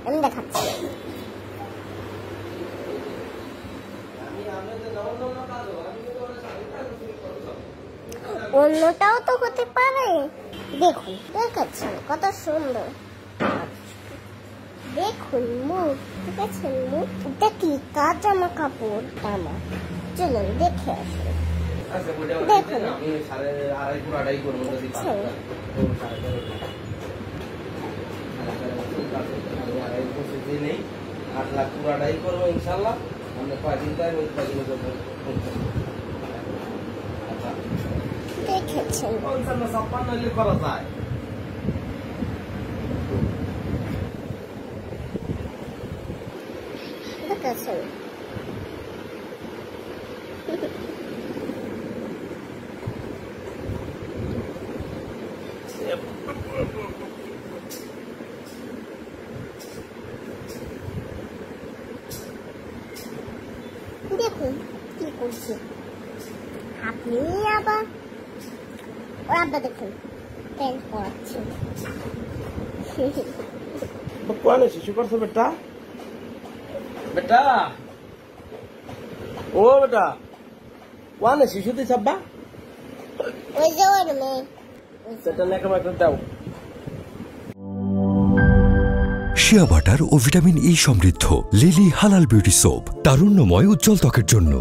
আমি দেখাচ্ছি। অন্যটাও তো হতে পারে। দেখুন দেখাচ্ছেন কত সুন্দর, দেখুন মুখ, ঠিক আছে? মুখ এটা কি কার জামা কাপড়? আমার চলুন দেখে আসুন। দেখুন দেখেছেন করা যায়। দেখেছেন দেখুন কি করছে আপনি। আবার ওর আব্বা দেখুন প্যান্ট পরাচ্ছে। কোয়ানে শিশু করছো বেটা? বেটা ও বেটা কোয়ানে শিশু দিছ আব্বা? ওই যে ওর মেয়ে, সেটা নাকি আমাকে দাও। শিয়া বাটার ও ভিটামিন ই সমৃদ্ধ লিলি হালাল বিউটি সোপ, তারুণ্যময় উজ্জ্বল ত্বকের জন্য।